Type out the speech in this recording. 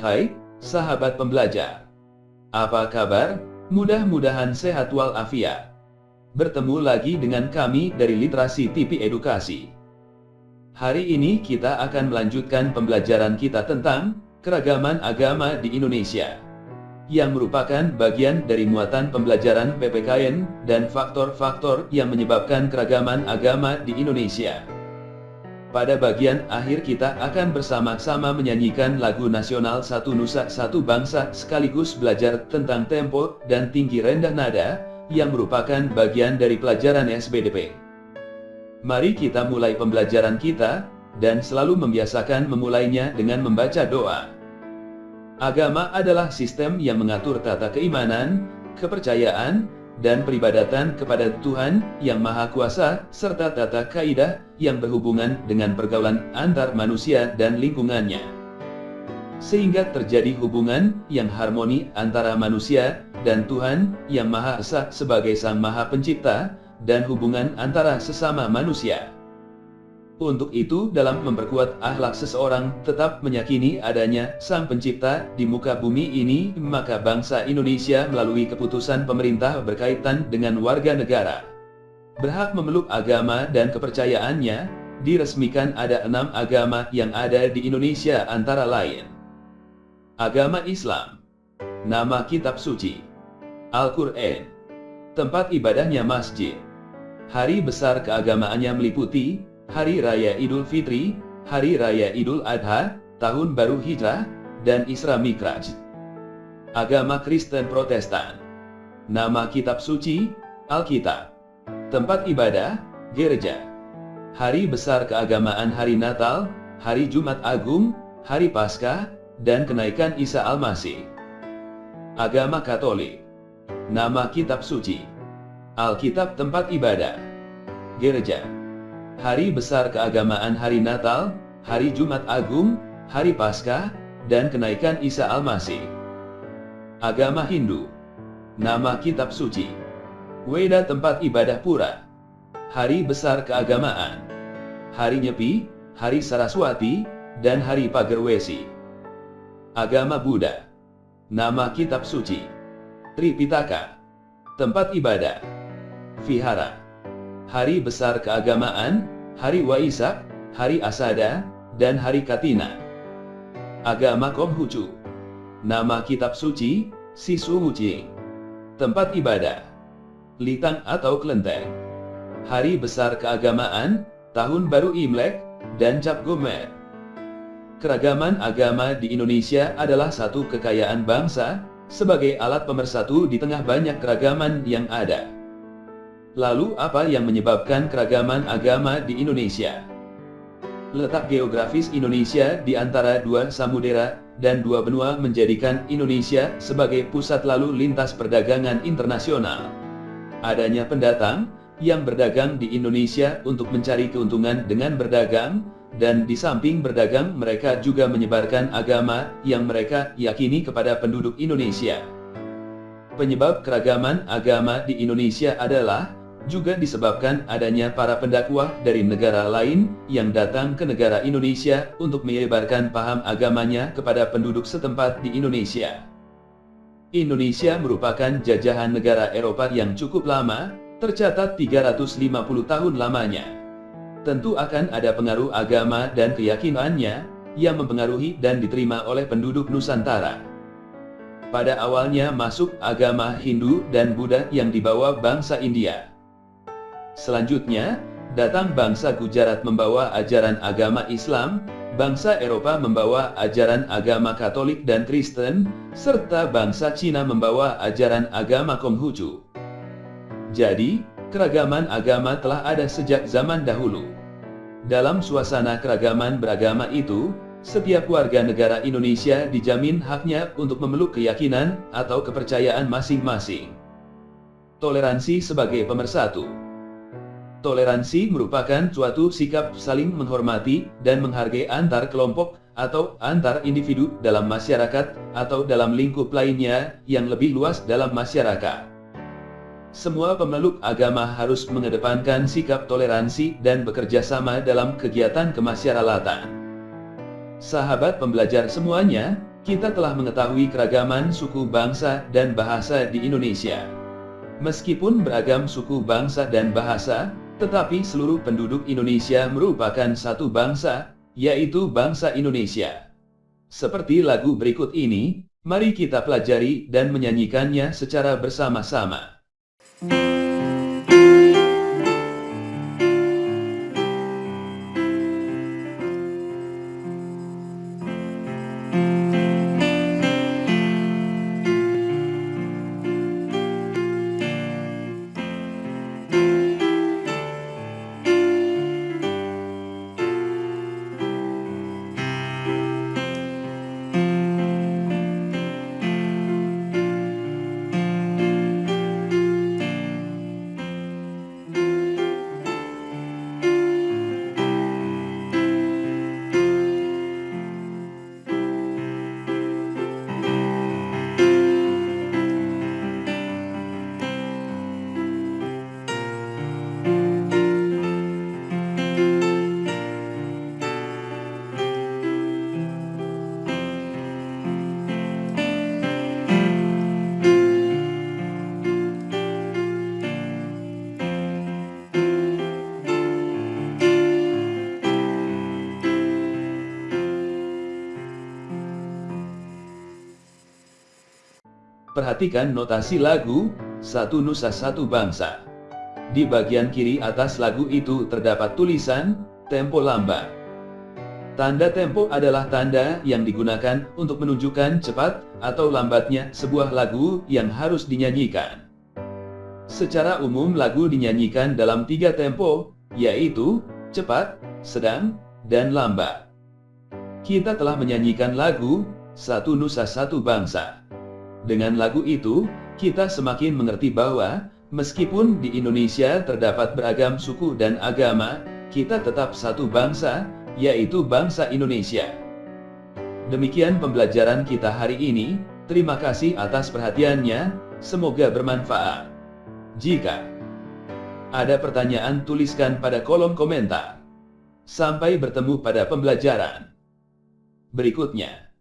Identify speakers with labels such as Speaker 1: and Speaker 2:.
Speaker 1: Hai, sahabat pembelajar. Apa kabar? Mudah-mudahan sehat walafiat. Bertemu lagi dengan kami dari Literasi TV Edukasi. Hari ini kita akan melanjutkan pembelajaran kita tentang keragaman agama di Indonesia, yang merupakan bagian dari muatan pembelajaran PPKN dan faktor-faktor yang menyebabkan keragaman agama di Indonesia. Pada bagian akhir kita akan bersama-sama menyanyikan lagu nasional Satu Nusa Satu Bangsa sekaligus belajar tentang tempo dan tinggi rendah nada yang merupakan bagian dari pelajaran SBDP. Mari kita mulai pembelajaran kita dan selalu membiasakan memulainya dengan membaca doa. Agama adalah sistem yang mengatur tata keimanan, kepercayaan, dan peribadatan kepada Tuhan yang Maha Kuasa, serta tata kaidah yang berhubungan dengan pergaulan antar manusia dan lingkungannya. Sehingga terjadi hubungan yang harmoni antara manusia dan Tuhan yang Maha Esa sebagai Sang Maha Pencipta, dan hubungan antara sesama manusia. Untuk itu, dalam memperkuat akhlak seseorang tetap meyakini adanya Sang Pencipta di muka bumi ini, maka bangsa Indonesia melalui keputusan pemerintah berkaitan dengan warga negara berhak memeluk agama dan kepercayaannya. Diresmikan ada 6 agama yang ada di Indonesia, antara lain agama Islam, nama kitab suci Al-Quran, tempat ibadahnya masjid, hari besar keagamaannya meliputi Hari Raya Idul Fitri, Hari Raya Idul Adha, Tahun Baru Hijrah, dan Isra Mikraj. Agama Kristen Protestan, nama kitab suci Alkitab, tempat ibadah gereja, hari besar keagamaan Hari Natal, Hari Jumat Agung, Hari Paskah, dan kenaikan Isa Al-Masih. Agama Katolik, nama kitab suci Alkitab, tempat ibadah gereja, hari besar keagamaan Hari Natal, Hari Jumat Agung, Hari Paskah, dan kenaikan Isa Al-Masih. Agama Hindu, nama kitab suci Weda, tempat ibadah pura, hari besar keagamaan Hari Nyepi, Hari Saraswati, dan Hari Pagerwesi. Agama Buddha, nama kitab suci Tripitaka, tempat ibadah vihara, hari besar keagamaan Hari Waisak, Hari Asada, dan Hari Katina. Agama Konghucu, nama kitab suci Sisu Wuching, tempat ibadah Litang atau Klenteng, hari besar keagamaan Tahun Baru Imlek, dan Cap Gomer. Keragaman agama di Indonesia adalah satu kekayaan bangsa sebagai alat pemersatu di tengah banyak keragaman yang ada. Lalu apa yang menyebabkan keragaman agama di Indonesia? Letak geografis Indonesia di antara 2 samudera dan 2 benua menjadikan Indonesia sebagai pusat lalu lintas perdagangan internasional. Adanya pendatang yang berdagang di Indonesia untuk mencari keuntungan dengan berdagang, dan di samping berdagang mereka juga menyebarkan agama yang mereka yakini kepada penduduk Indonesia. Penyebab keragaman agama di Indonesia adalah juga disebabkan adanya para pendakwah dari negara lain yang datang ke negara Indonesia untuk menyebarkan paham agamanya kepada penduduk setempat di Indonesia. Indonesia merupakan jajahan negara Eropa yang cukup lama, tercatat 350 tahun lamanya. Tentu akan ada pengaruh agama dan keyakinannya yang mempengaruhi dan diterima oleh penduduk Nusantara. Pada awalnya masuk agama Hindu dan Buddha yang dibawa bangsa India. Selanjutnya, datang bangsa Gujarat membawa ajaran agama Islam, bangsa Eropa membawa ajaran agama Katolik dan Kristen, serta bangsa Cina membawa ajaran agama Konghucu. Jadi, keragaman agama telah ada sejak zaman dahulu. Dalam suasana keragaman beragama itu, setiap warga negara Indonesia dijamin haknya untuk memeluk keyakinan atau kepercayaan masing-masing. Toleransi sebagai pemersatu. Toleransi merupakan suatu sikap saling menghormati dan menghargai antar kelompok atau antar individu dalam masyarakat atau dalam lingkup lainnya yang lebih luas dalam masyarakat. Semua pemeluk agama harus mengedepankan sikap toleransi dan bekerja sama dalam kegiatan kemasyarakatan. Sahabat pembelajar semuanya, Kita telah mengetahui keragaman suku bangsa dan bahasa di Indonesia. Meskipun beragam suku bangsa dan bahasa, tetapi seluruh penduduk Indonesia merupakan satu bangsa, yaitu bangsa Indonesia. Seperti lagu berikut ini, mari kita pelajari dan menyanyikannya secara bersama-sama. Perhatikan notasi lagu, Satu Nusa Satu Bangsa. Di bagian kiri atas lagu itu terdapat tulisan, tempo lambat. Tanda tempo adalah tanda yang digunakan untuk menunjukkan cepat atau lambatnya sebuah lagu yang harus dinyanyikan. Secara umum lagu dinyanyikan dalam 3 tempo, yaitu, cepat, sedang, dan lambat. Kita telah menyanyikan lagu, Satu Nusa Satu Bangsa. Dengan lagu itu, kita semakin mengerti bahwa, meskipun di Indonesia terdapat beragam suku dan agama, kita tetap satu bangsa, yaitu bangsa Indonesia. Demikian pembelajaran kita hari ini, terima kasih atas perhatiannya, semoga bermanfaat. Jika ada pertanyaan tuliskan pada kolom komentar. Sampai bertemu pada pembelajaran berikutnya.